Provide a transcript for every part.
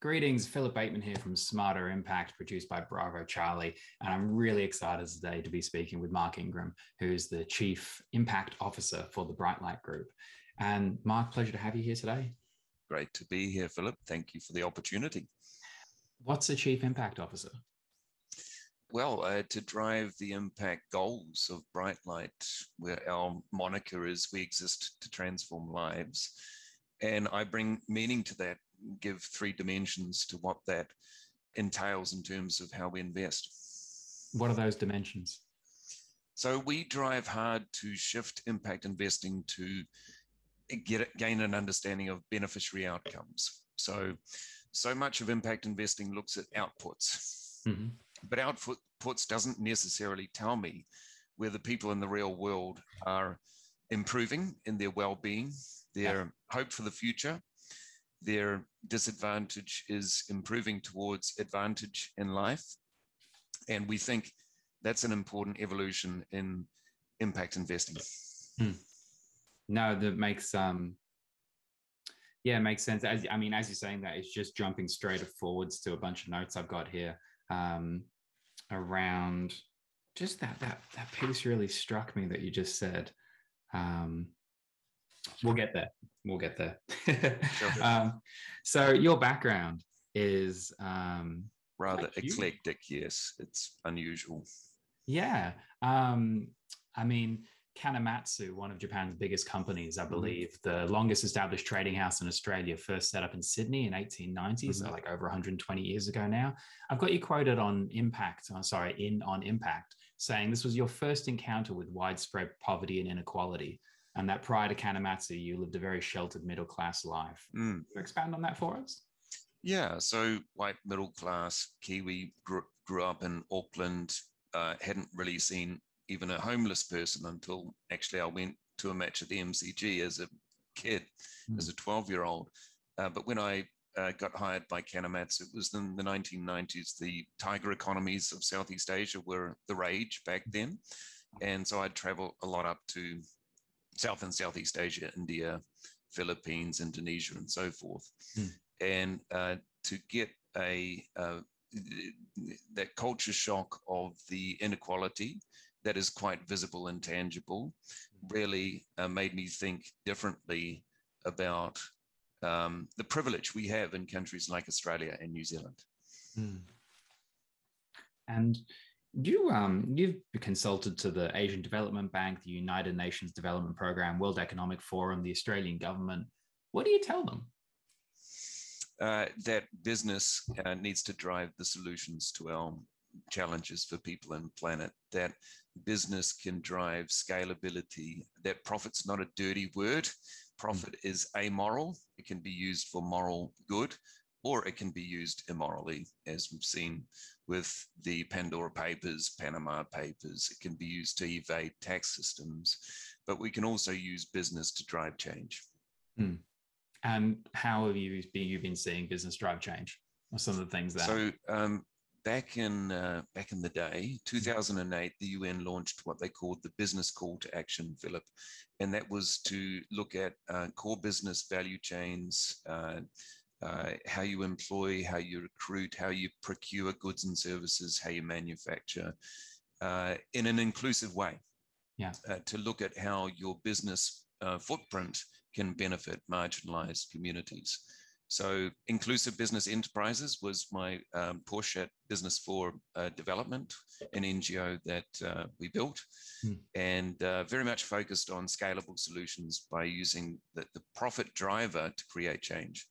Greetings, Philip Bateman here from Smarter Impact, produced by Bravo Charlie. And I'm really excited today to be speaking with Mark Ingram, who's the Chief Impact Officer for the Brightlight Group. And Mark, pleasure to have you here today. Great to be here, Philip. Thank you for the opportunity. What's a Chief Impact Officer? Well, to drive the impact goals of Brightlight, where our moniker is we exist to transform lives. And I bring meaning to that, give three dimensions to what that entails in terms of how we invest. What are those dimensions? So we drive hard to shift impact investing to gain an understanding of beneficiary outcomes. So much of impact investing looks at outputs, but outputs doesn't necessarily tell me whether people in the real world are improving in their well-being, their hope for the future, their disadvantage is improving towards advantage in life. And we think that's an important evolution in impact investing. No, that makes it makes sense. As you're saying that, it's just jumping straight forwards to a bunch of notes I've got here around just that piece really struck me that you just said. We'll get there. So your background is rather eclectic. Yes, it's unusual. Yeah. Kanematsu, one of Japan's biggest companies, I believe, the longest established trading house in Australia, first set up in Sydney in 1890, so like over 120 years ago now. I've got you quoted on Impact, saying this was your first encounter with widespread poverty and inequality, and that prior to Kanematsu, you lived a very sheltered middle-class life. Can you expand on that for us? Yeah, so white middle-class Kiwi, grew up in Auckland, hadn't really seen even a homeless person until actually I went to a match at the MCG as a kid, as a 12-year-old. But when I got hired by Kanematsu, it was in the 1990s. The tiger economies of Southeast Asia were the rage back then. And so I'd travel a lot up to South and Southeast Asia, India, Philippines, Indonesia, and so forth. And to get that culture shock of the inequality that is quite visible and tangible really made me think differently about the privilege we have in countries like Australia and New Zealand. And you've consulted to the Asian Development Bank, the United Nations Development Programme, World Economic Forum, the Australian government. What do you tell them? That business needs to drive the solutions to our challenges for people and planet, that business can drive scalability, that profit's not a dirty word. Profit is amoral. It can be used for moral good, or it can be used immorally, as we've seen with the Pandora Papers, Panama Papers. It can be used to evade tax systems, but we can also use business to drive change. And how have you been seeing business drive change? What are some of the things that? So back in the day, 2008, the UN launched what they called the Business Call to Action, Philip, and that was to look at core business value chains, how you employ, how you recruit, how you procure goods and services, how you manufacture in an inclusive way. To look at how your business footprint can benefit marginalized communities. So inclusive business enterprises was my push at Business for Development, an NGO that we built, and very much focused on scalable solutions by using the profit driver to create change.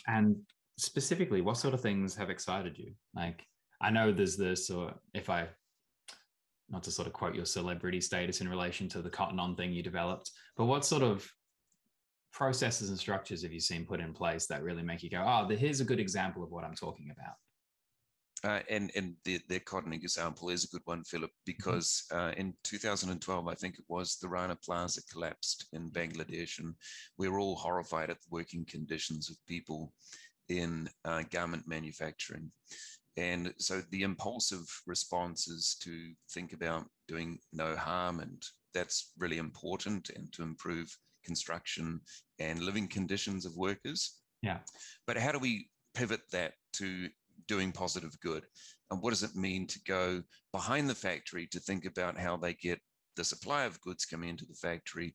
And specifically, what sort of things have excited you? Like, I know there's this, or not to sort of quote your celebrity status in relation to the cotton on thing you developed, but what sort of processes and structures have you seen put in place that really make you go, oh, here's a good example of what I'm talking about? And the cotton example is a good one, Philip, because in 2012, I think it was, the Rana Plaza collapsed in Bangladesh, and we were all horrified at the working conditions of people in garment manufacturing. And so the impulsive response is to think about doing no harm, and that's really important, and to improve construction and living conditions of workers. Yeah. But how do we pivot that to doing positive good? And what does it mean to go behind the factory to think about how they get the supply of goods coming into the factory?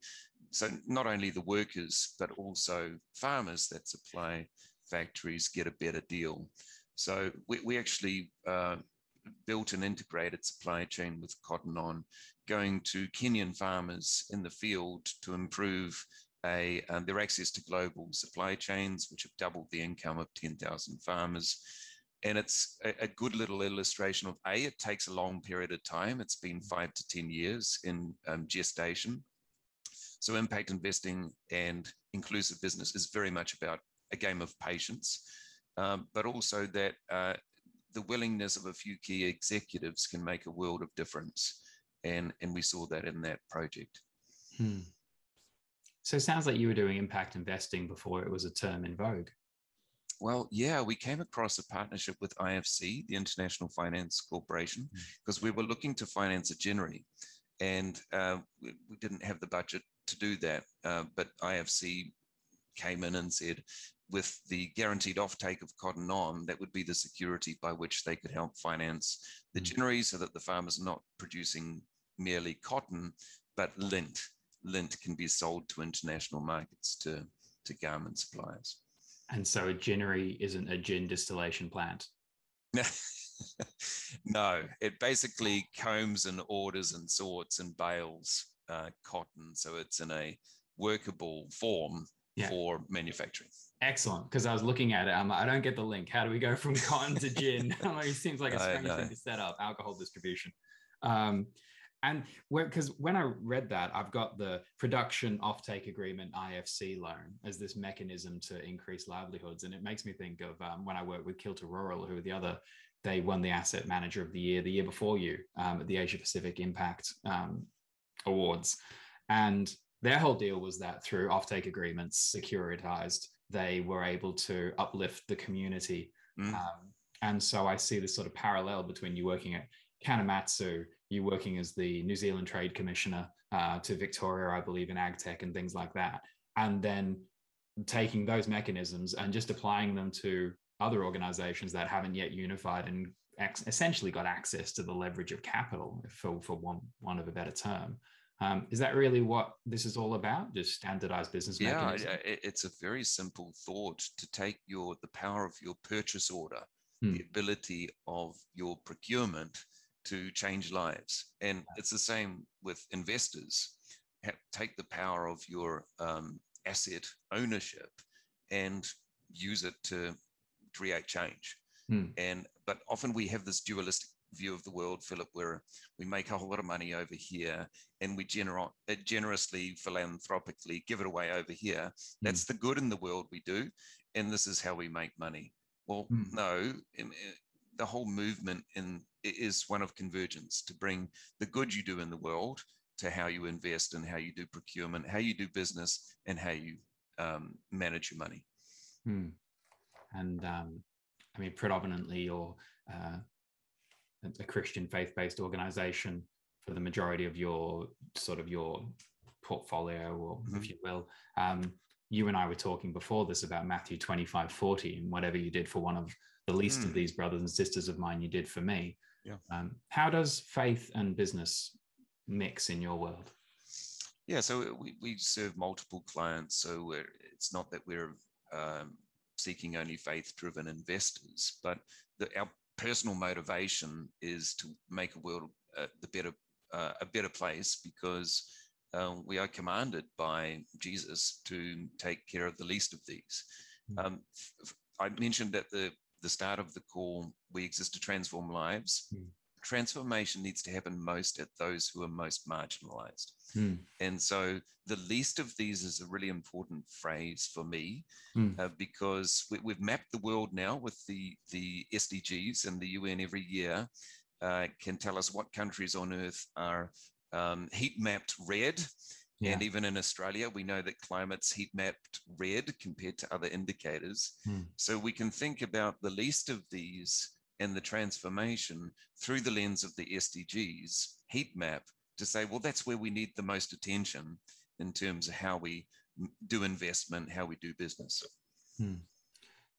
So not only the workers, but also farmers that supply factories get a better deal. So we actually built an integrated supply chain with Cotton On, going to Kenyan farmers in the field to improve their access to global supply chains, which have doubled the income of 10,000 farmers. And it's a good little illustration of it takes a long period of time. It's been 5 to 10 years in gestation. So impact investing and inclusive business is very much about a game of patience, but also that the willingness of a few key executives can make a world of difference. And we saw that in that project. So it sounds like you were doing impact investing before it was a term in vogue. Well, yeah, we came across a partnership with IFC, the International Finance Corporation, because we were looking to finance a ginnery, and we didn't have the budget to do that. But IFC came in and said, with the guaranteed offtake of Cotton On, that would be the security by which they could help finance the ginnery, so that the farmers are not producing merely cotton, but lint. Lint can be sold to international markets, to garment suppliers. And so a ginnery isn't a gin distillation plant. No, it basically combs and orders and sorts and bales cotton, so it's in a workable form for manufacturing. Excellent, because I was looking at it, I'm like, I don't get the link. How do we go from cotton to gin? It seems like a strange thing to set up, alcohol distribution. And because when I read that, I've got the production offtake agreement IFC loan as this mechanism to increase livelihoods. And it makes me think of when I worked with Kilter Rural, who are they won the Asset Manager of the year before you at the Asia Pacific Impact Awards. And their whole deal was that through offtake agreements, securitized, they were able to uplift the community. And so I see this sort of parallel between you working at Kanematsu, you working as the New Zealand Trade Commissioner to Victoria, I believe, in AgTech and things like that, and then taking those mechanisms and just applying them to other organizations that haven't yet unified and essentially got access to the leverage of capital, for one of a better term. Is that really what this is all about? Just standardized business mechanism? Yeah, it's a very simple thought to take the power of your purchase order, the ability of your procurement to change lives. And it's the same with investors. Take the power of your asset ownership and use it to create change. But often we have this dualistic view of the world, Philip, where we make a whole lot of money over here and we generously, philanthropically give it away over here. That's the good in the world we do, and this is how we make money. Well, no, the whole movement is one of convergence, to bring the good you do in the world to how you invest and how you do procurement, how you do business, and how you manage your money. And I mean, predominantly you're a Christian faith-based organization for the majority of your portfolio, or if you will. You and I were talking before this about Matthew 25:40, and whatever you did for one of the least of these brothers and sisters of mine, you did for me. How does faith and business mix in your world? Yeah, so we serve multiple clients. So it's not that we're seeking only faith-driven investors, but our personal motivation is to make a world a better place, because we are commanded by Jesus to take care of the least of these. I mentioned at the start of the call, we exist to transform lives. Transformation needs to happen most at those who are most marginalized. And so the least of these is a really important phrase for me, because we've mapped the world now with the SDGs, and the UN every year can tell us what countries on earth are heat mapped red. And even in Australia, we know that climate's heat mapped red compared to other indicators. So we can think about the least of these and the transformation through the lens of the SDGs heat map, to say, well, that's where we need the most attention in terms of how we do investment, how we do business.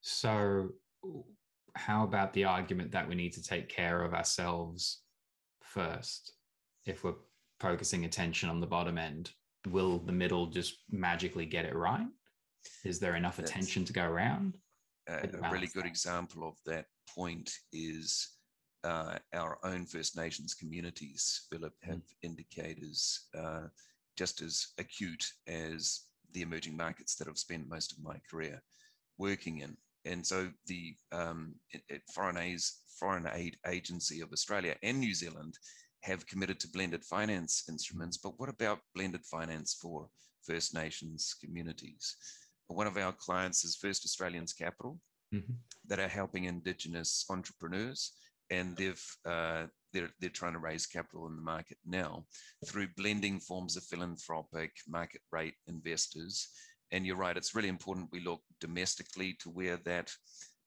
So how about the argument that we need to take care of ourselves first? If we're focusing attention on the bottom end, will the middle just magically get it right? Is there enough attention to go around? A really good example of that point is our own First Nations communities, Philip, have indicators just as acute as the emerging markets that I've spent most of my career working in. And so the Foreign Aid Agency of Australia and New Zealand have committed to blended finance instruments, but what about blended finance for First Nations communities? One of our clients is First Australians Capital, that are helping Indigenous entrepreneurs, and they're trying to raise capital in the market now through blending forms of philanthropic market rate investors. And you're right, it's really important we look domestically to where that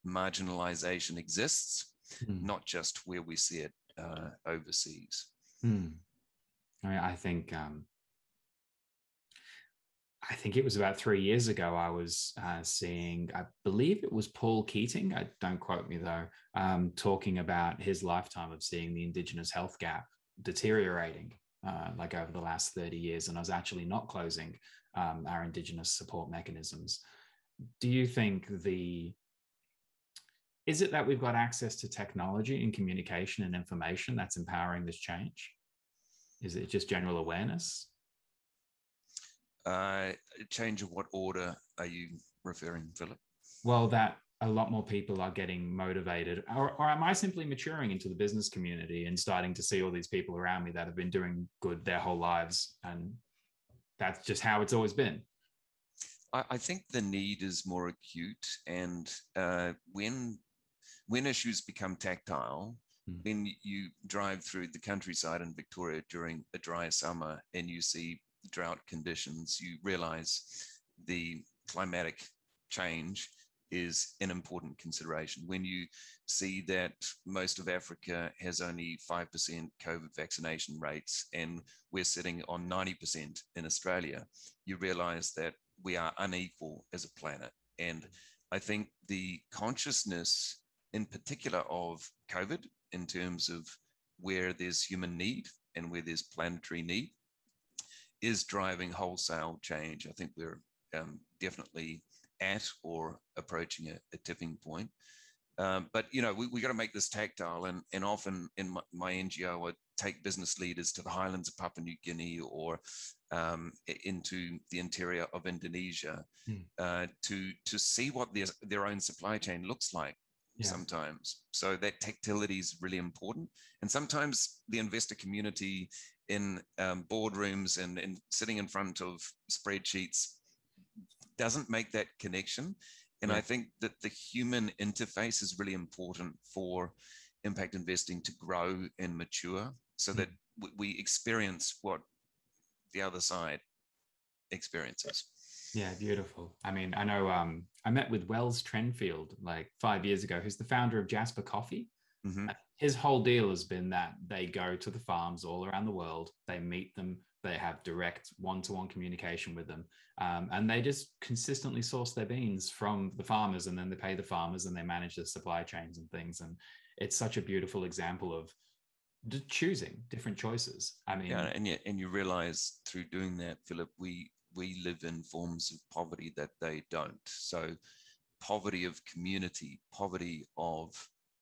marginalization exists, not just where we see it overseas. I think it was about 3 years ago I was seeing, I believe it was Paul Keating, don't quote me though, talking about his lifetime of seeing the Indigenous Health Gap deteriorating like over the last 30 years. And I was actually not closing our Indigenous support mechanisms. Do you think is it that we've got access to technology and communication and information that's empowering this change? Is it just general awareness? Change of what order are you referring, Philip? Well, that a lot more people are getting motivated, or am I simply maturing into the business community and starting to see all these people around me that have been doing good their whole lives, and that's just how it's always been? I think the need is more acute, and when issues become tactile, when you drive through the countryside in Victoria during a dry summer and you see drought conditions, you realize the climatic change is an important consideration. When you see that most of Africa has only 5% COVID vaccination rates and we're sitting on 90% in Australia, you realize that we are unequal as a planet. And I think the consciousness in particular of COVID in terms of where there's human need and where there's planetary need is driving wholesale change. I think we're definitely at or approaching a tipping point. But, you know, we got to make this tactile. And often in my NGO, I take business leaders to the highlands of Papua New Guinea or into the interior of Indonesia to see what their own supply chain looks like. Sometimes. So that tactility is really important. And sometimes the investor community in boardrooms and sitting in front of spreadsheets doesn't make that connection. And I think that the human interface is really important for impact investing to grow and mature so that we experience what the other side experiences. Yeah, beautiful. I mean, I know I met with Wells Trenfield like 5 years ago, who's the founder of Jasper Coffee. His whole deal has been that they go to the farms all around the world, they meet them, they have direct one-to-one communication with them, and they just consistently source their beans from the farmers, and then they pay the farmers and they manage the supply chains and things. And it's such a beautiful example of choosing different choices. I mean, and you realize through doing that, Philip, we live in forms of poverty that they don't. So poverty of community, poverty of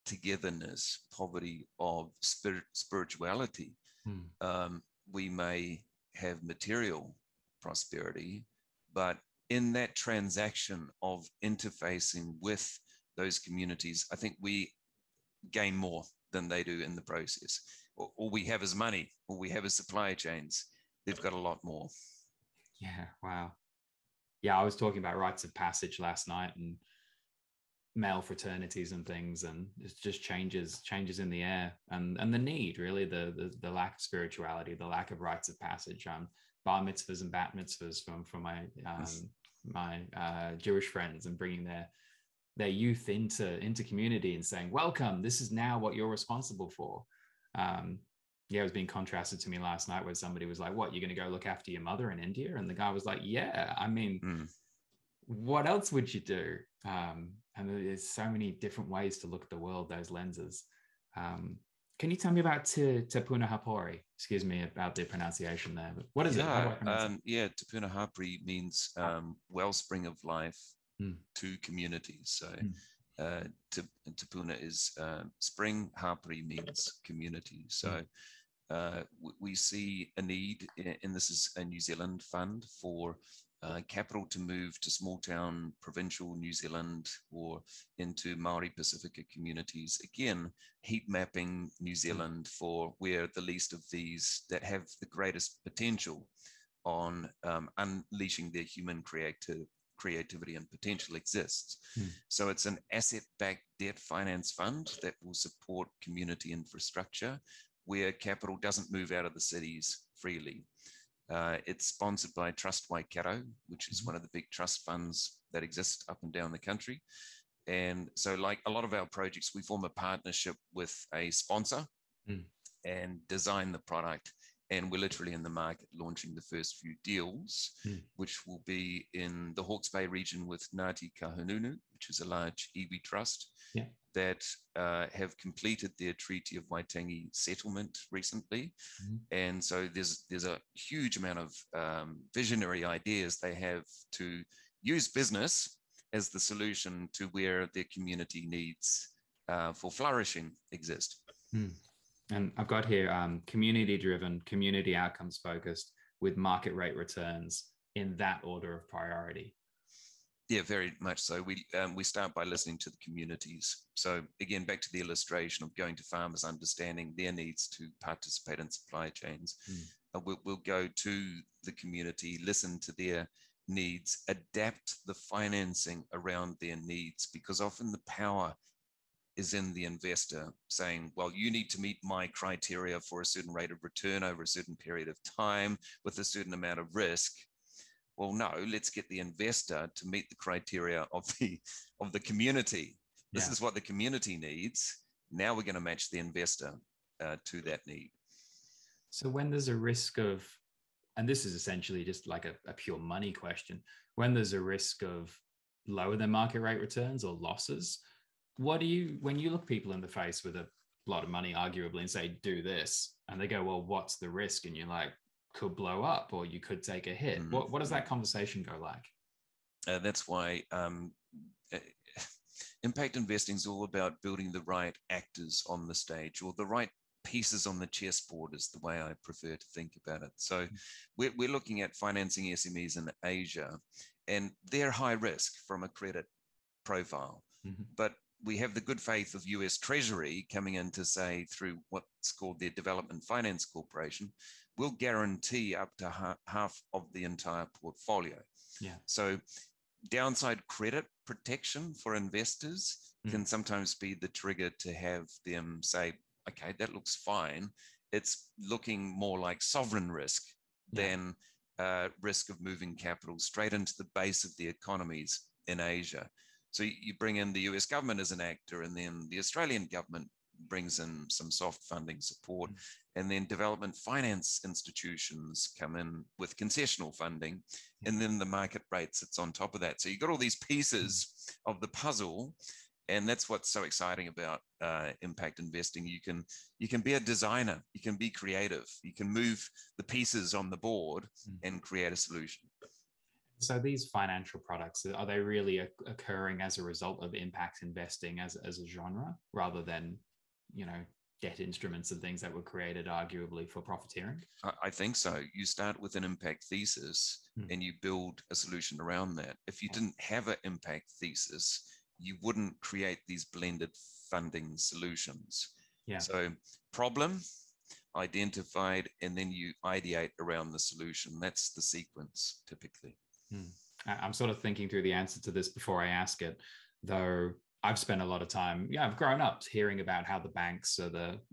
togetherness, poverty of spirituality. We may have material prosperity, but in that transaction of interfacing with those communities, I think we gain more than they do in the process. All we have is money, all we have is supply chains. They've got a lot more. Yeah, wow. Yeah, I was talking about rites of passage last night and male fraternities and things, and it just changes in the air, and the need, really, the lack of spirituality, the lack of rites of passage, bar mitzvahs and bat mitzvahs from my Jewish friends, and bringing their youth into community and saying, welcome, this is now what you're responsible for. It was being contrasted to me last night where somebody was like, what, you're going to go look after your mother in India? And the guy was like, yeah, I mean, what else would you do? And there's so many different ways to look at the world, those lenses. Can you tell me about Te Puna Hapori? Excuse me about the pronunciation there. But what is it? How do I pronounce it? Yeah, Te Puna Hapori means wellspring of life to communities. So Te Puna is spring, Hapori means community. So we see a need, and this is a New Zealand fund, for capital to move to small town provincial New Zealand or into Maori Pacifica communities. Again, heat mapping New Zealand for where the least of these that have the greatest potential on unleashing their human creativity and potential exists. So it's an asset-backed debt finance fund that will support community infrastructure where capital doesn't move out of the cities freely. It's sponsored by Trust Waikato, which is one of the big trust funds that exist up and down the country. And so like a lot of our projects, we form a partnership with a sponsor and design the product. And we're literally in the market launching the first few deals, which will be in the Hawke's Bay region with Ngāti Kahungunu, which is a large iwi trust that have completed their Treaty of Waitangi settlement recently. And so there's a huge amount of visionary ideas they have to use business as the solution to where their community needs for flourishing exist. And I've got here community-driven, community outcomes focused with market rate returns in that order of priority. Yeah, very much so. We start by listening to the communities. So again, back to the illustration of going to farmers, understanding their needs to participate in supply chains. We'll go to the community, listen to their needs, adapt the financing around their needs, because often the power is in the investor saying, well, you need to meet my criteria for a certain rate of return over a certain period of time with a certain amount of risk. Well, no, let's get the investor to meet the criteria of the community. This is what the community needs. Now we're going to match the investor to that need. So when there's a risk of, and this is essentially just like a pure money question, when there's a risk of lower than market rate returns or losses, when you look people in the face with a lot of money, arguably, and say, do this, and they go, well, what's the risk? And you're like, could blow up or you could take a hit. What does that conversation go like? That's why impact investing is all about building the right actors on the stage, or the right pieces on the chessboard is the way I prefer to think about it. So we're looking at financing SMEs in Asia, and they're high risk from a credit profile. But we have the good faith of US Treasury coming in to say, through what's called their Development Finance Corporation, we'll guarantee up to half of the entire portfolio. So downside credit protection for investors can sometimes be the trigger to have them say, okay, that looks fine. It's looking more like sovereign risk than risk of moving capital straight into the base of the economies in Asia. So you bring in the US government as an actor, and then the Australian government brings in some soft funding support, and then development finance institutions come in with concessional funding, and then the market rate sits on top of that. So you've got all these pieces of the puzzle, and that's what's so exciting about impact investing. You can be a designer, you can be creative, you can move the pieces on the board and create a solution. So these financial products, are they really occurring as a result of impact investing as a genre, rather than, debt instruments and things that were created arguably for profiteering? I think so. You start with an impact thesis and you build a solution around that. If you didn't have an impact thesis, you wouldn't create these blended funding solutions. So problem identified, and then you ideate around the solution. That's the sequence typically. I'm sort of thinking through the answer to this before I ask it, though I've spent a lot of time, I've grown up hearing about how the banks are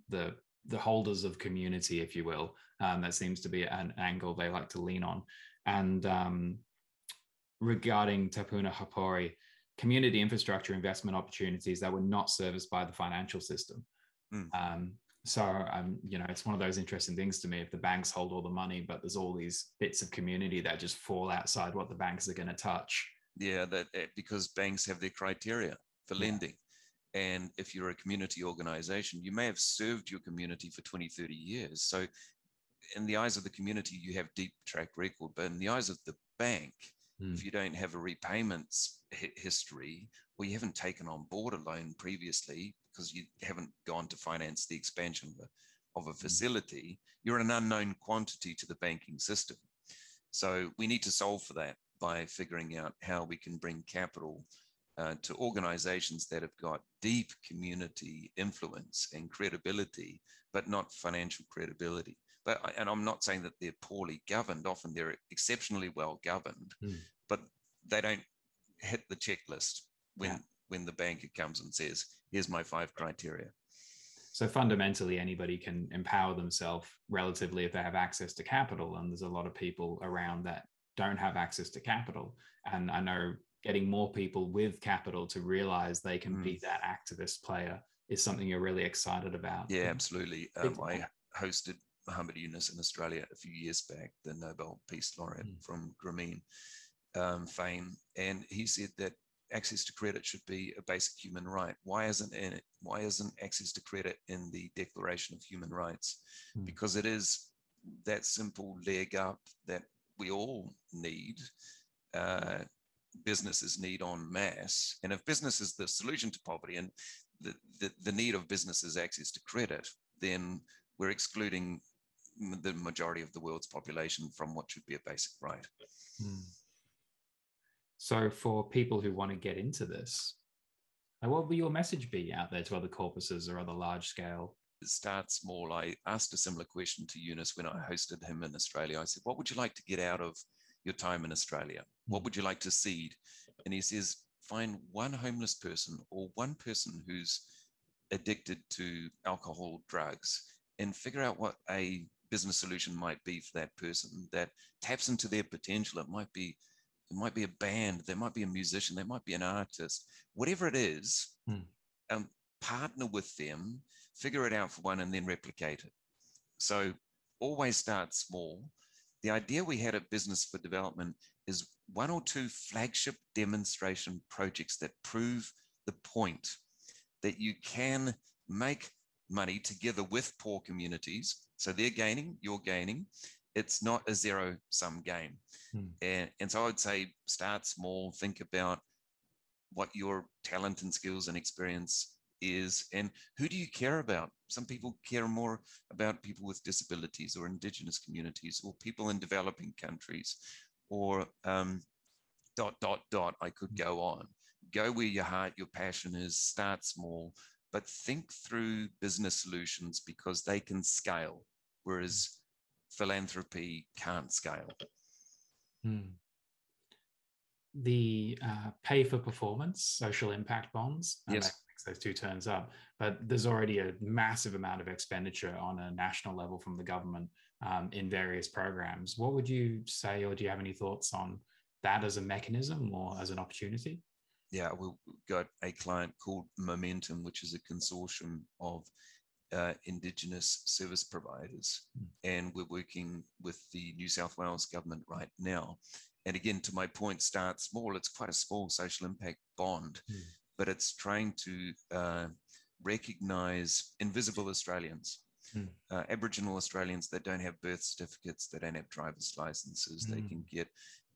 the holders of community, if you will. That seems to be an angle they like to lean on. And regarding Te Puna Hapori, community infrastructure investment opportunities that were not serviced by the financial system. So, it's one of those interesting things to me. If the banks hold all the money, but there's all these bits of community that just fall outside what the banks are going to touch, Yeah, that because banks have their criteria for lending. And if you're a community organization, you may have served your community for 20, 30 years. So in the eyes of the community, you have deep track record, but in the eyes of the bank, if you don't have a repayments history, or you haven't taken on board a loan previously because you haven't gone to finance the expansion of a facility, you're an unknown quantity to the banking system. So we need to solve for that by figuring out how we can bring capital to organizations that have got deep community influence and credibility, but not financial credibility. And I'm not saying that they're poorly governed. Often they're exceptionally well governed, but they don't hit the checklist when the banker comes and says, here's my 5 criteria. So fundamentally, anybody can empower themselves relatively if they have access to capital. And there's a lot of people around that don't have access to capital. And I know getting more people with capital to realize they can be that activist player is something you're really excited about. Yeah, absolutely. I hosted Muhammad Yunus in Australia a few years back, the Nobel Peace Laureate from Grameen fame. And he said that access to credit should be a basic human right. Why isn't access to credit in the Declaration of Human Rights? Because it is that simple leg up that we all need, businesses need en masse. And if business is the solution to poverty and the need of businesses access to credit, then we're excluding the majority of the world's population from what should be a basic right. So for people who want to get into this, what will your message be out there to other corpuses or other large scale? Start small. I asked a similar question to Yunus when I hosted him in Australia. I said, what would you like to get out of your time in Australia? What would you like to seed? And he says, find one homeless person or one person who's addicted to alcohol, drugs, and figure out what a business solution might be for that person that taps into their potential. It might be a band, there might be a musician, there might be an artist, whatever it is, partner with them, figure it out for one, and then replicate it. So always start small. The idea we had at Business for Development is 1 or 2 flagship demonstration projects that prove the point that you can make money together with poor communities. So they're gaining, you're gaining. It's not a zero-sum game. And so I would say start small, think about what your talent and skills and experience is, and who do you care about? Some people care more about people with disabilities or Indigenous communities or people in developing countries or ... I could go on. Go where your heart, your passion is, start small, but think through business solutions because they can scale, whereas philanthropy can't scale. The pay for performance, social impact bonds, yes, mix those 2 terms up, but there's already a massive amount of expenditure on a national level from the government in various programs. What would you say, or do you have any thoughts on that as a mechanism or as an opportunity? Yeah, we've got a client called Momentum, which is a consortium of Indigenous service providers. And we're working with the New South Wales government right now. And again, to my point, start small. It's quite a small social impact bond, but it's trying to recognize invisible Australians, Aboriginal Australians that don't have birth certificates, that don't have driver's licenses. They can get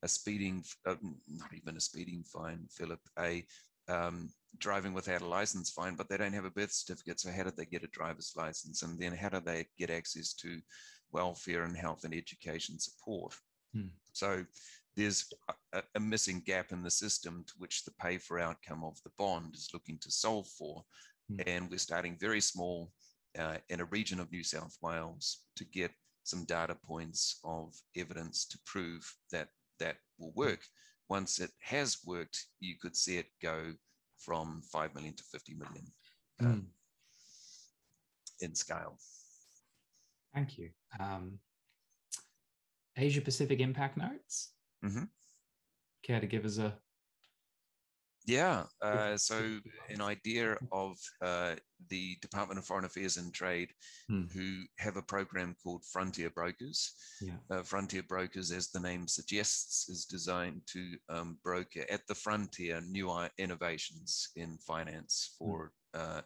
a speeding, not even a speeding fine, Philip, a driving without a license fine, but they don't have a birth certificate. So how did they get a driver's license? And then how do they get access to welfare and health and education support? So there's a missing gap in the system to which the pay for outcome of the bond is looking to solve for. And we're starting very small in a region of New South Wales to get some data points of evidence to prove that that will work. Once it has worked, you could see it go from 5 million to 50 million in scale. Thank you. Asia Pacific impact notes? Care to give us a... Yeah, so an idea of the Department of Foreign Affairs and Trade, who have a program called Frontier Brokers. Yeah. Frontier Brokers, as the name suggests, is designed to broker at the frontier new innovations in finance for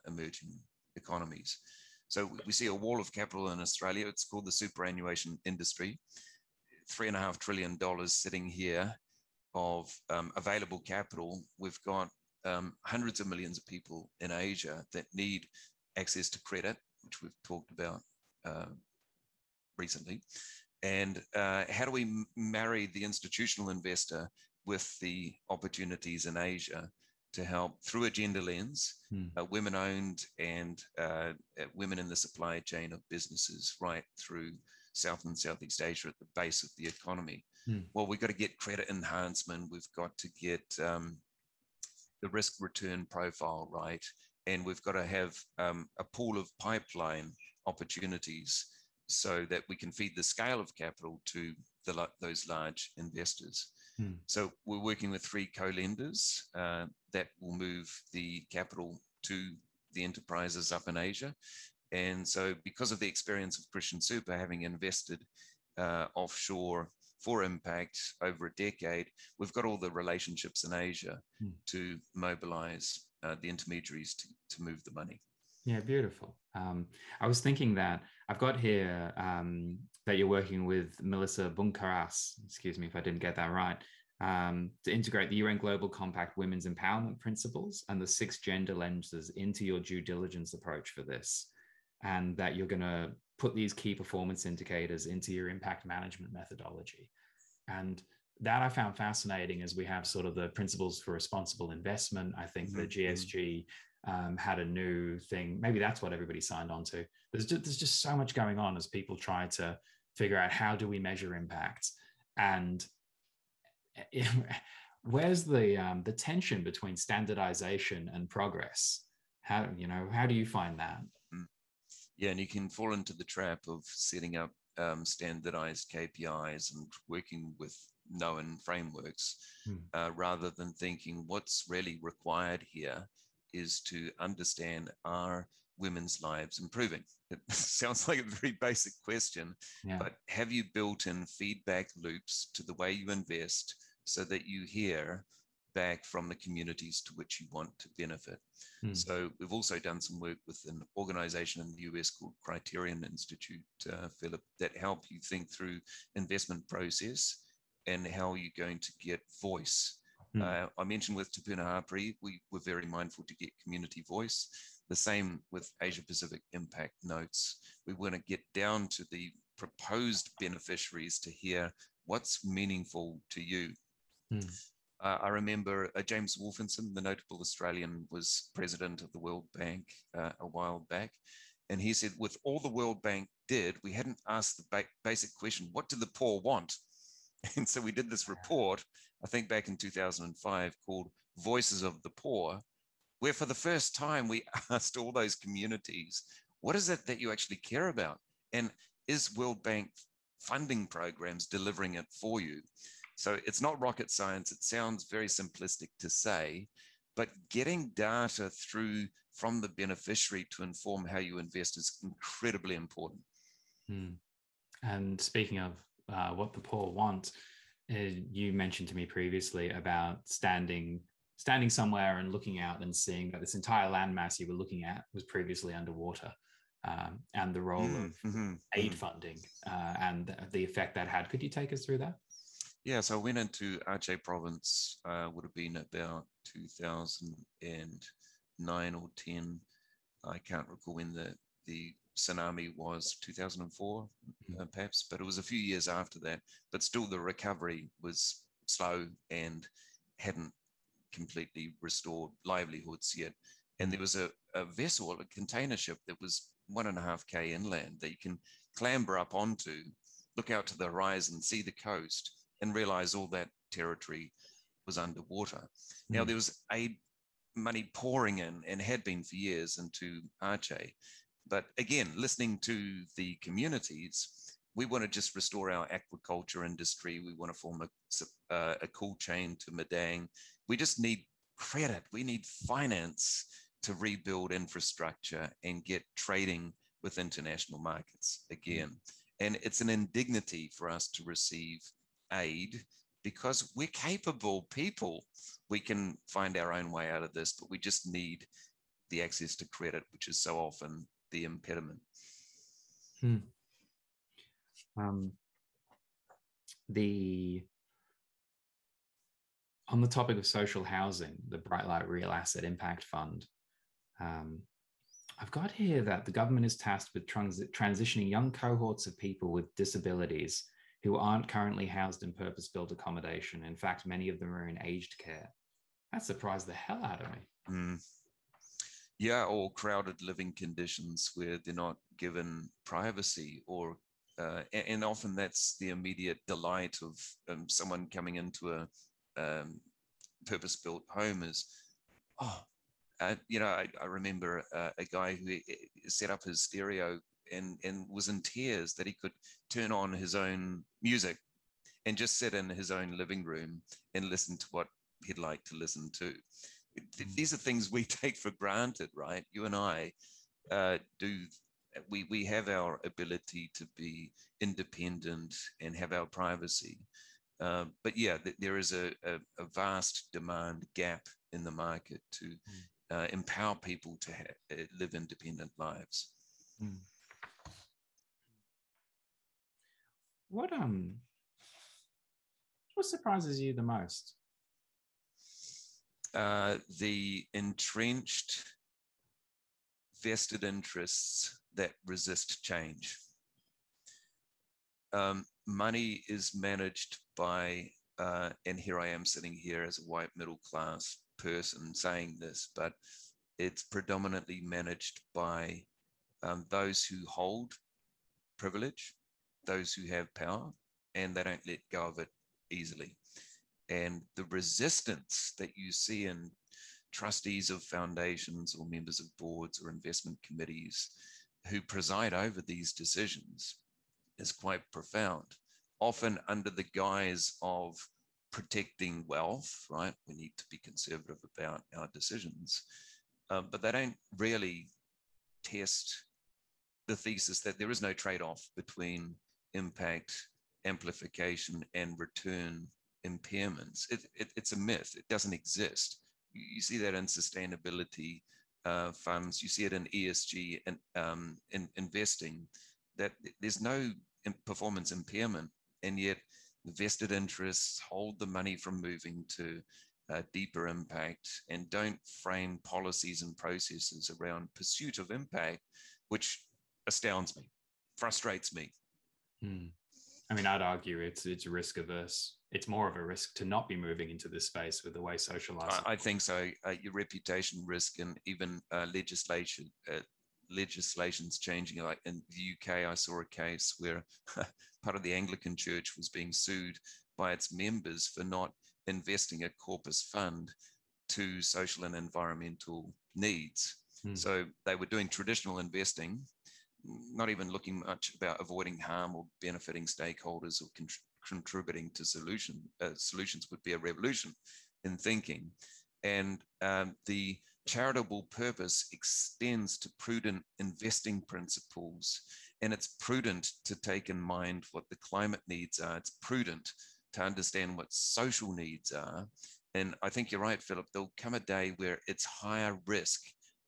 emerging economies. So we see a wall of capital in Australia. It's called the superannuation industry. $3.5 trillion sitting here of available capital. We've got hundreds of millions of people in Asia that need access to credit, which we've talked about recently. And how do we marry the institutional investor with the opportunities in Asia to help through a gender lens, women-owned and women in the supply chain of businesses right through South and Southeast Asia at the base of the economy? Well, we've got to get credit enhancement. We've got to get the risk return profile right. And we've got to have a pool of pipeline opportunities so that we can feed the scale of capital to those large investors. So we're working with 3 co-lenders that will move the capital to the enterprises up in Asia. And so because of the experience of Christian Super, having invested offshore for impact over a decade, we've got all the relationships in Asia to mobilize the intermediaries to move the money. Yeah, beautiful. I was thinking that I've got here that you're working with Melissa Bunkaras, excuse me if I didn't get that right, to integrate the UN Global Compact Women's Empowerment Principles and the 6 gender lenses into your due diligence approach for this, and that you're going to put these key performance indicators into your impact management methodology. And that I found fascinating, as we have sort of the principles for responsible investment. I think the GSG had a new thing. Maybe that's what everybody signed on to. There's just so much going on as people try to figure out how do we measure impact, and where's the tension between standardization and progress? How do you find that? Yeah, and you can fall into the trap of setting up standardized KPIs and working with known frameworks rather than thinking what's really required here is to understand, are women's lives improving? It sounds like a very basic question, but have you built in feedback loops to the way you invest so that you hear back from the communities to which you want to benefit? So we've also done some work with an organization in the US called Criterion Institute, Philip, that help you think through investment process and how you're going to get voice. I mentioned with Te Puna Hapri, we were very mindful to get community voice. The same with Asia Pacific Impact Notes. We want to get down to the proposed beneficiaries to hear what's meaningful to you. I remember James Wolfenson, the notable Australian, was president of the World Bank a while back. And he said, with all the World Bank did, we hadn't asked the basic question, what do the poor want? And so we did this report, I think back in 2005, called Voices of the Poor, where for the first time we asked all those communities, what is it that you actually care about? And is World Bank funding programs delivering it for you? So it's not rocket science. It sounds very simplistic to say, but getting data through from the beneficiary to inform how you invest is incredibly important. And speaking of what the poor want, you mentioned to me previously about standing somewhere and looking out and seeing that this entire landmass you were looking at was previously underwater, and the role of aid funding and the effect that had. Could you take us through that? Yeah, so I went into Aceh province, would have been about 2009 or 10. I can't recall when the tsunami was, 2004 perhaps, but it was a few years after that. But still the recovery was slow and hadn't completely restored livelihoods yet. And there was a vessel, a container ship that was 1.5K inland that you can clamber up onto, look out to the horizon, see the coast, and realize all that territory was underwater. Now, there was aid money pouring in, and had been for years, into Aceh. But again, listening to the communities, we want to just restore our aquaculture industry. We want to form a cool chain to Madang. We just need credit. We need finance to rebuild infrastructure and get trading with international markets again. And it's an indignity for us to receive aid because we're capable people. We can find our own way out of this, but we just need the access to credit, which is so often the impediment. On the topic of social housing, the Brightlight Real Asset Impact Fund, I've got here that the government is tasked with transitioning young cohorts of people with disabilities who aren't currently housed in purpose-built accommodation. In fact, many of them are in aged care. That surprised the hell out of me. Yeah, or crowded living conditions where they're not given privacy, or and often that's the immediate delight of someone coming into a purpose-built home is, I remember a guy who set up his stereo and was in tears that he could turn on his own music and just sit in his own living room and listen to what he'd like to listen to. These are things we take for granted, right? You and I do. We have our ability to be independent and have our privacy. But yeah, there is a vast demand gap in the market to empower people to live independent lives. What surprises you the most? The entrenched vested interests that resist change. Money is managed by, and here I am sitting here as a white middle class person saying this, but it's predominantly managed by those who hold privilege, those who have power, and they don't let go of it easily. And the resistance that you see in trustees of foundations or members of boards or investment committees who preside over these decisions is quite profound, often under the guise of protecting wealth, right? We need to be conservative about our decisions, but they don't really test the thesis that there is no trade-off between impact, amplification, and return impairments. It's a myth. It doesn't exist. You see that in sustainability funds. You see it in ESG and in investing, that there's no performance impairment, and yet the vested interests hold the money from moving to deeper impact and don't frame policies and processes around pursuit of impact, which astounds me, frustrates me. I mean, I'd argue it's risk averse. It's more of a risk to not be moving into this space with the way socialized. I think so. Your reputation risk, and even legislation's changing. Like in the UK, I saw a case where part of the Anglican Church was being sued by its members for not investing a corpus fund to social and environmental needs. So they were doing traditional investing, not even looking much about avoiding harm or benefiting stakeholders or contributing to solutions would be a revolution in thinking. And the charitable purpose extends to prudent investing principles. And it's prudent to take in mind what the climate needs are. It's prudent to understand what social needs are. And I think you're right, Philip, there'll come a day where it's higher risk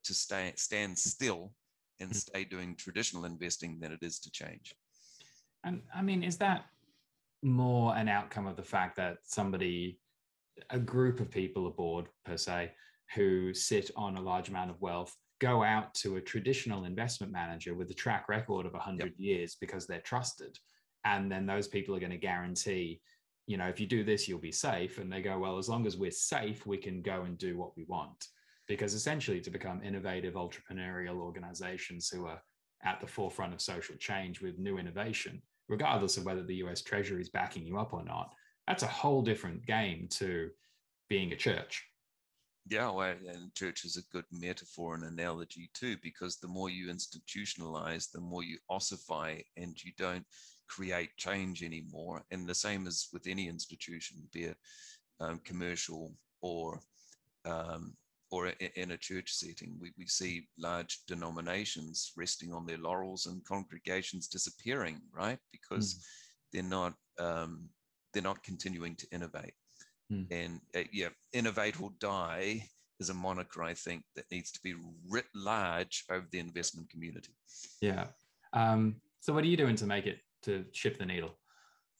to stand still and stay doing traditional investing than it is to change. And I mean, is that more an outcome of the fact that a group of people aboard per se, who sit on a large amount of wealth, go out to a traditional investment manager with a track record of 100 years because they're trusted, and then those people are going to guarantee, if you do this, you'll be safe. And they go, well, as long as we're safe, we can go and do what we want. Because essentially, to become innovative, entrepreneurial organizations who are at the forefront of social change with new innovation, regardless of whether the US Treasury is backing you up or not, that's a whole different game to being a church. Yeah, well, and church is a good metaphor and analogy too, because the more you institutionalize, the more you ossify, and you don't create change anymore. And the same as with any institution, be it commercial or or in a church setting. We see large denominations resting on their laurels and congregations disappearing, right? Because they're not continuing to innovate. And yeah, innovate or die is a moniker, I think, that needs to be writ large over the investment community. Yeah. So what are you doing to shift the needle?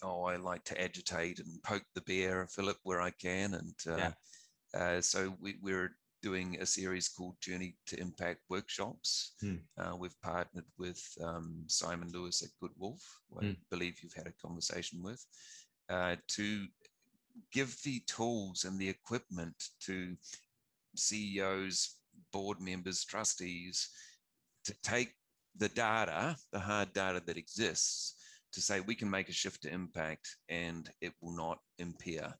Oh, I like to agitate and poke the bear, Philip, where I can. And so we're doing a series called Journey to Impact workshops. We've partnered with Simon Lewis at Good Wolf, who I believe you've had a conversation with, to give the tools and the equipment to CEOs, board members, trustees, to take the data, the hard data that exists, to say we can make a shift to impact and it will not impair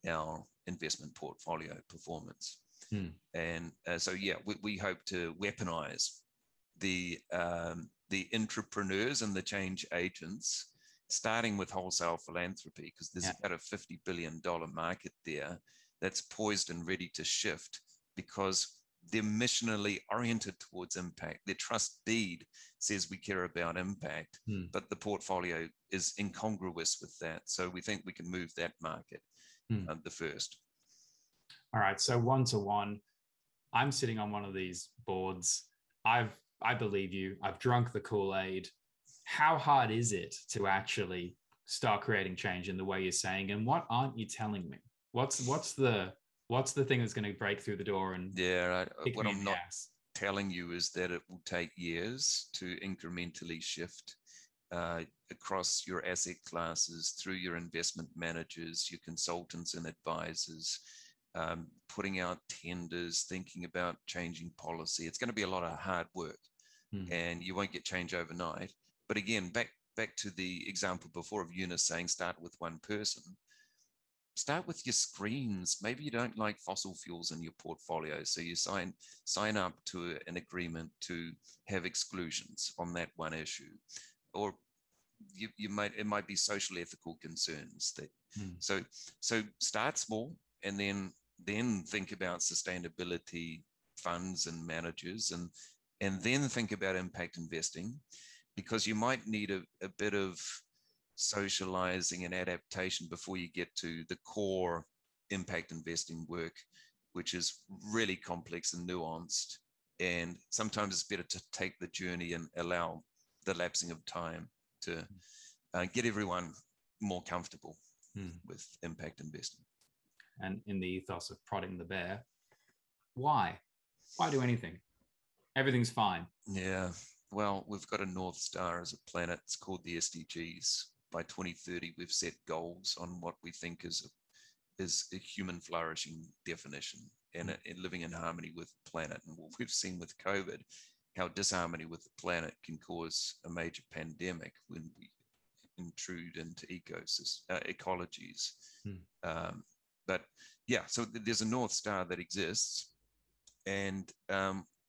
our investment portfolio performance. And so, yeah, we hope to weaponize the entrepreneurs and the change agents, starting with wholesale philanthropy, because there's about a $50 billion market there that's poised and ready to shift because they're missionally oriented towards impact. Their trust deed says we care about impact, but the portfolio is incongruous with that. So we think we can move that market the first. All right. So 1-to-1, I'm sitting on one of these boards. I believe you. I've drunk the Kool-Aid. How hard is it to actually start creating change in the way you're saying? And what aren't you telling me? What's the thing that's going to break through the door? And what I'm not telling you is that it will take years to incrementally shift across your asset classes, through your investment managers, your consultants and advisors, putting out tenders, thinking about changing policy. It's going to be a lot of hard work, and you won't get change overnight. But again, back to the example before of Eunice saying start with one person. Start with your screens. Maybe you don't like fossil fuels in your portfolio, so you sign up to an agreement to have exclusions on that one issue, or it might be social ethical concerns that. So start small, and then think about sustainability funds and managers, and then think about impact investing, because you might need a bit of socializing and adaptation before you get to the core impact investing work, which is really complex and nuanced. And sometimes it's better to take the journey and allow the lapsing of time to get everyone more comfortable with impact investing. And in the ethos of prodding the bear, why do anything? Everything's fine. Yeah. Well, we've got a North Star as a planet. It's called the SDGs. By 2030, we've set goals on what we think is a human flourishing definition and living in harmony with the planet. And what we've seen with COVID, how disharmony with the planet can cause a major pandemic when we intrude into ecologies. But yeah, so there's a North Star that exists. And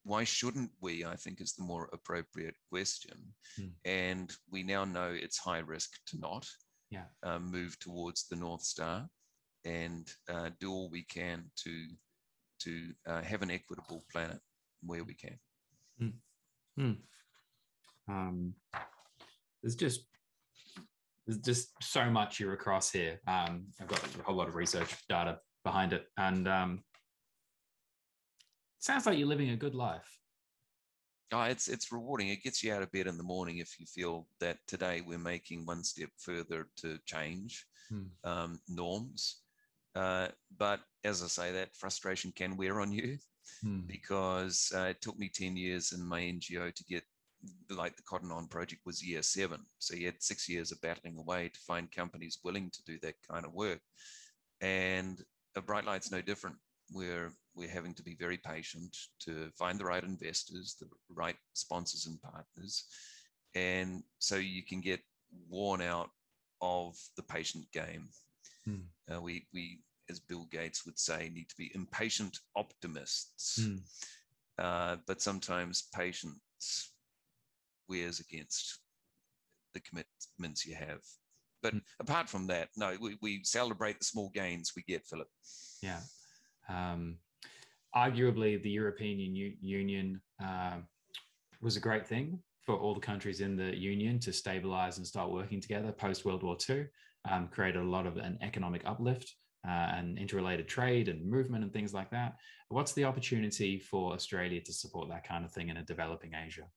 why shouldn't we, I think, is the more appropriate question. And we now know it's high risk to not move towards the North Star, and do all we can to have an equitable planet where we can. There's just so much you're across here. I've got a whole lot of research data behind it, and sounds like you're living a good life. Oh, it's rewarding. It gets you out of bed in the morning if you feel that today we're making one step further to change norms. But as I say, that frustration can wear on you, because it took me 10 years in my NGO to get, like the Cotton On project was year 7. So you had 6 years of battling away to find companies willing to do that kind of work. And Brightlight's no different. We're having to be very patient to find the right investors, the right sponsors and partners. And so you can get worn out of the patient game. We, as Bill Gates would say, need to be impatient optimists. But sometimes patience wears against the commitments you have. But apart from that, no, we celebrate the small gains we get, Philip. Yeah. arguably the European Union was a great thing for all the countries in the Union to stabilize and start working together post World War II, created a lot of an economic uplift and interrelated trade and movement and things like that. What's the opportunity for Australia to support that kind of thing in a developing Asia?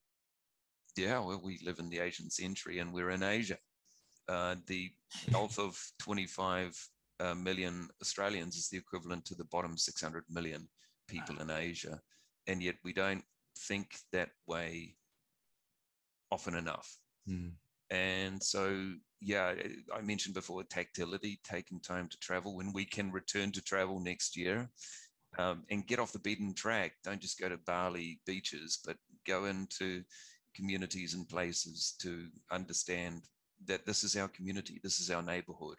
Yeah, well, we live in the Asian century and we're in Asia. The health of 25 million Australians is the equivalent to the bottom 600 million people in Asia. And yet we don't think that way often enough. Mm. And so, yeah, I mentioned before tactility, taking time to travel. When we can return to travel next year and get off the beaten track, don't just go to Bali beaches, but go into communities and places to understand that this is our community, this is our neighborhood,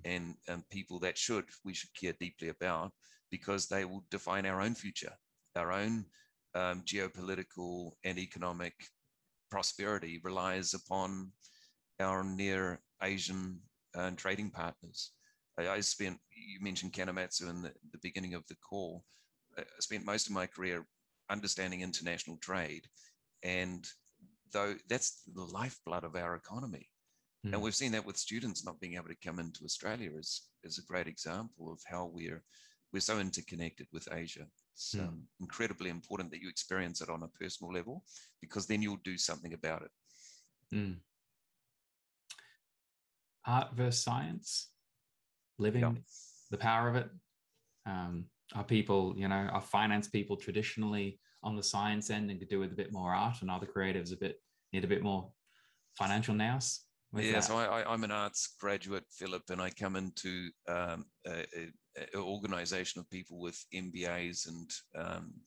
and people that we should care deeply about, because they will define our own future, our own geopolitical and economic prosperity relies upon our near Asian trading partners. You mentioned Kanematsu in the beginning of the call. I spent most of my career understanding international trade, and though that's the lifeblood of our economy. And we've seen that with students not being able to come into Australia is a great example of how we're so interconnected with Asia. It's incredibly important that you experience it on a personal level, because then you'll do something about it. Art versus science, living the power of it. Are people, are finance people traditionally on the science end and could do with a bit more art, and other creatives need a bit more financial nous? So I'm an arts graduate, Philip, and I come into an organization of people with MBAs and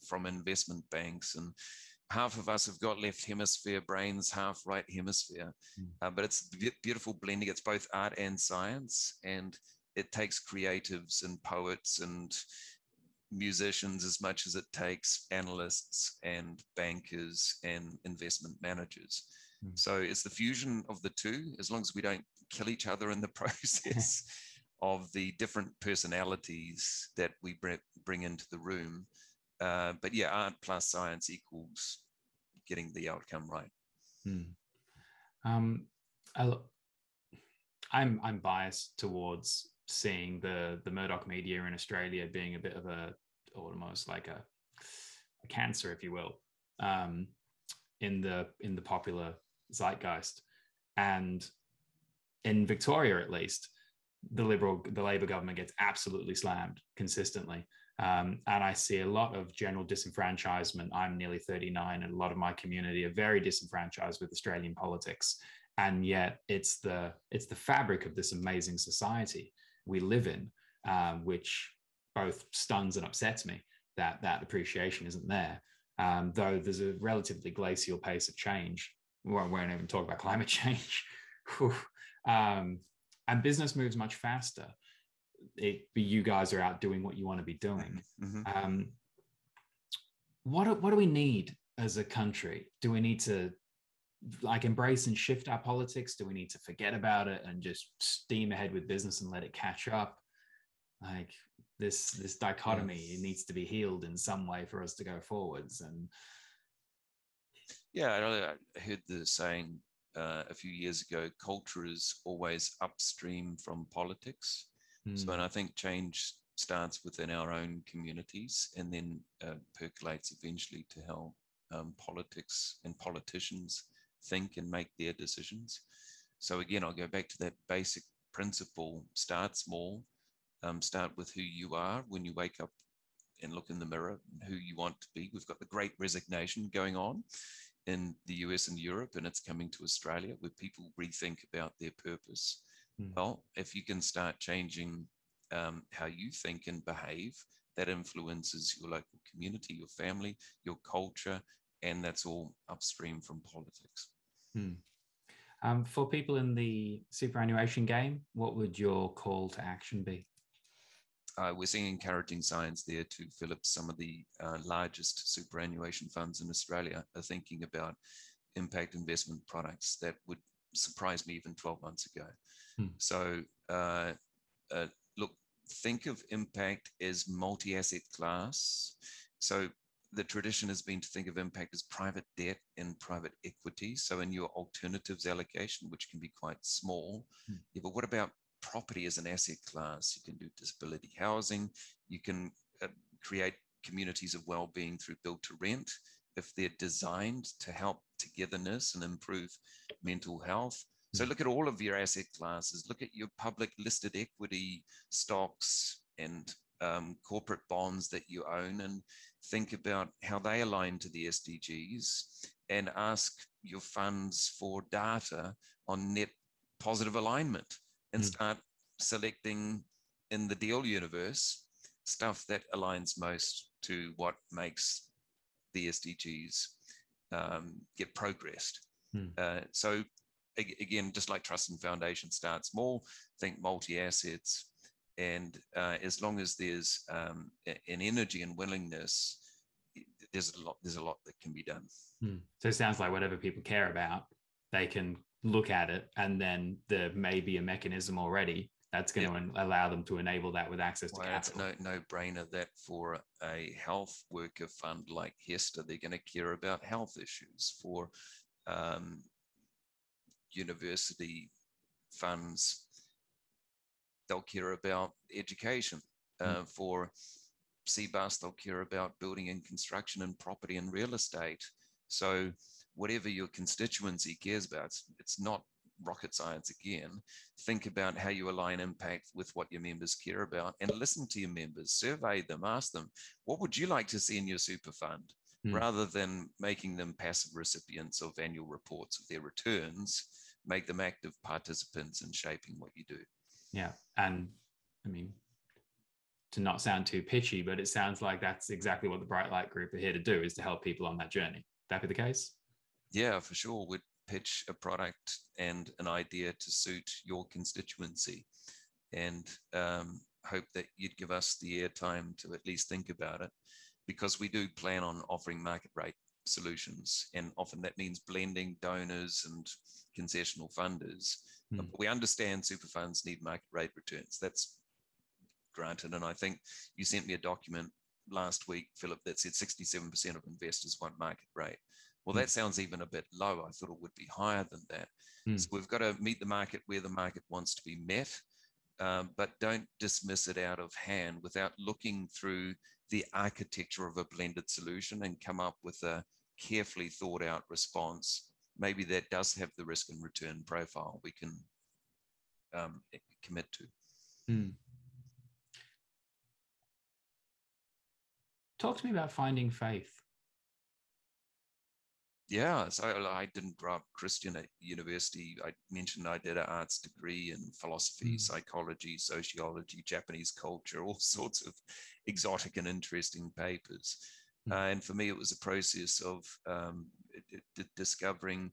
from investment banks, and half of us have got left hemisphere brains, half right hemisphere. But it's beautiful blending. It's both art and science, and it takes creatives and poets and musicians as much as it takes analysts and bankers and investment managers. So it's the fusion of the two, as long as we don't kill each other in the process of the different personalities that we bring into the room. But yeah, art plus science equals getting the outcome right. I'm biased towards seeing the Murdoch media in Australia being a bit of almost like a cancer, if you will, in the popular zeitgeist. And in Victoria, at least, the Labor government gets absolutely slammed consistently. And I see a lot of general disenfranchisement. I'm nearly 39, and a lot of my community are very disenfranchised with Australian politics. And yet it's the fabric of this amazing society we live in, which both stuns and upsets me that appreciation isn't there. Though there's a relatively glacial pace of change. We won't even talk about climate change. And business moves much faster. You guys are out doing what you want to be doing. What do we need as a country? Do we need to embrace and shift our politics? Do we need to forget about it and just steam ahead with business and let it catch up? This dichotomy, it needs to be healed in some way for us to go forwards. And I heard the saying a few years ago, culture is always upstream from politics. So, and I think change starts within our own communities and then percolates eventually to how politics and politicians think and make their decisions. So again, I'll go back to that basic principle: start small, start with who you are when you wake up and look in the mirror, who you want to be. We've got the Great Resignation going on in the US and Europe, and it's coming to Australia, where people rethink about their purpose. Well, if you can start changing how you think and behave, that influences your local community, your family, your culture, and that's all upstream from politics. For people in the superannuation game, what would your call to action be? We're seeing encouraging signs there too, Philip. Some of the largest superannuation funds in Australia are thinking about impact investment products that would surprise me even 12 months ago. So look, think of impact as multi-asset class So the tradition has been to think of impact as private debt and private equity. So in your alternatives allocation, which can be quite small, yeah, but what about property as an asset class? You can do disability housing. You can create communities of well-being through build to rent if they're designed to help togetherness and improve mental health. So look at all of your asset classes. Look at your public listed equity stocks and corporate bonds that you own, and think about how they align to the SDGs, and ask your funds for data on net positive alignment, and start selecting in the deal universe stuff that aligns most to what makes the SDGs get progressed. So again, just like trust and foundation, start small, think multi-assets, and as long as there's an energy and willingness, there's a lot that can be done. So it sounds like whatever people care about, they can look at it, and then there may be a mechanism already that's going to allow them to enable that with access to capital. It's no brainer that for a health worker fund like Hester, they're going to care about health issues. For university funds, they'll care about education. For CBUS, they'll care about building and construction and property and real estate. So whatever your constituency cares about, it's not rocket science again. Think about how you align impact with what your members care about, and listen to your members, survey them, ask them, what would you like to see in your super fund? Rather than making them passive recipients of annual reports of their returns, make them active participants in shaping what you do. Yeah. And I mean, to not sound too pitchy, but it sounds like that's exactly what the Brightlight group are here to do, is to help people on that journey. That be the case? Yeah, for sure. We'd pitch a product and an idea to suit your constituency, and hope that you'd give us the airtime to at least think about it, because we do plan on offering market rate solutions, and often that means blending donors and concessional funders. But we understand super funds need market rate returns. That's granted. And I think you sent me a document last week, Philip, that said 67% of investors want market rate. Well, that sounds even a bit low. I thought it would be higher than that. So we've got to meet the market where the market wants to be met, but don't dismiss it out of hand without looking through the architecture of a blended solution and come up with a carefully thought out response. Maybe that does have the risk and return profile we can commit to. Talk to me about finding faith. Yeah, so I didn't grow up Christian at university. I mentioned I did an arts degree in philosophy, psychology, sociology, Japanese culture, all sorts of exotic and interesting papers. And for me, it was a process of discovering.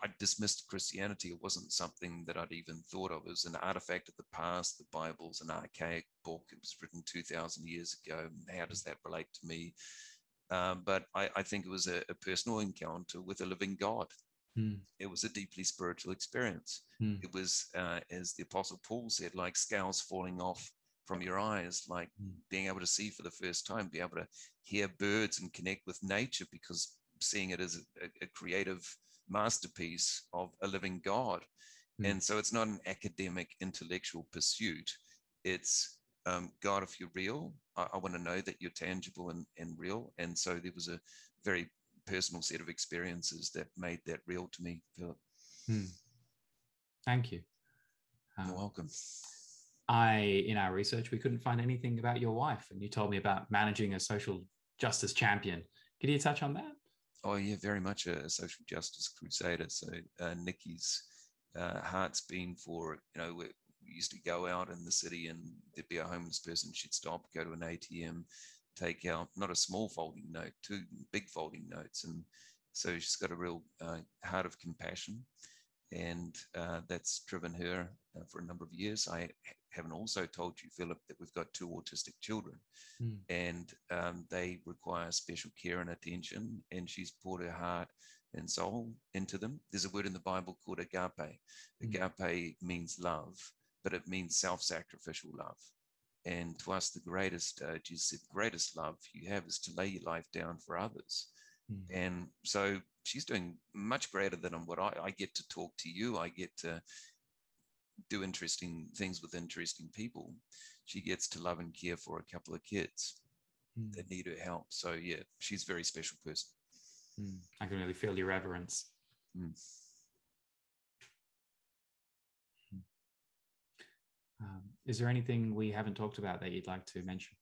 I dismissed Christianity. It wasn't something that I'd even thought of. It was an artifact of the past. The Bible's an archaic book. It was written 2,000 years ago. How does that relate to me? But I think it was a personal encounter with a living God. It was a deeply spiritual experience. It was, as the Apostle Paul said, like scales falling off from your eyes, like being able to see for the first time, be able to hear birds and connect with nature, because seeing it as a creative masterpiece of a living God. And so it's not an academic intellectual pursuit. It's God, if you're real, I want to know that you're tangible and real. And so there was a very personal set of experiences that made that real to me, Philip. Thank you. You're welcome. In our research, we couldn't find anything about your wife, and you told me about managing a social justice champion. Could you touch on that? Oh yeah, very much a social justice crusader. So Nikki's heart's been for, we used to go out in the city and there'd be a homeless person. She'd stop, go to an ATM, take out not a small folding note, 2 big folding notes. And so she's got a real heart of compassion, and that's driven her for a number of years. I haven't also told you, Philip, that we've got 2 autistic children, and they require special care and attention, and she's poured her heart and soul into them. There's a word in the Bible called agape. Agape means love, but it means self-sacrificial love. And to us, the greatest, Jesus said, the greatest love you have is to lay your life down for others. And so she's doing much greater than what I get to talk to you. I get to do interesting things with interesting people. She gets to love and care for a couple of kids that need her help. So yeah, she's a very special person. I can really feel your reverence. Is there anything we haven't talked about that you'd like to mention?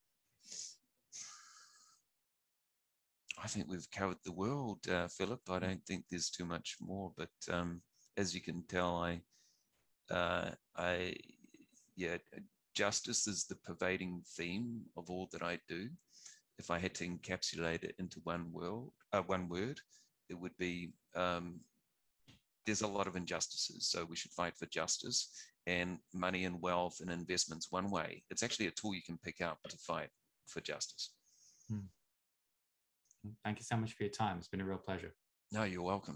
I think we've covered the world, Philip. I don't think there's too much more, but as you can tell, justice is the pervading theme of all that I do. If I had to encapsulate it into one word, it would be there's a lot of injustices, so we should fight for justice. And money and wealth and investments one way. It's actually a tool you can pick up to fight for justice. Thank you so much for your time. It's been a real pleasure. No, you're welcome.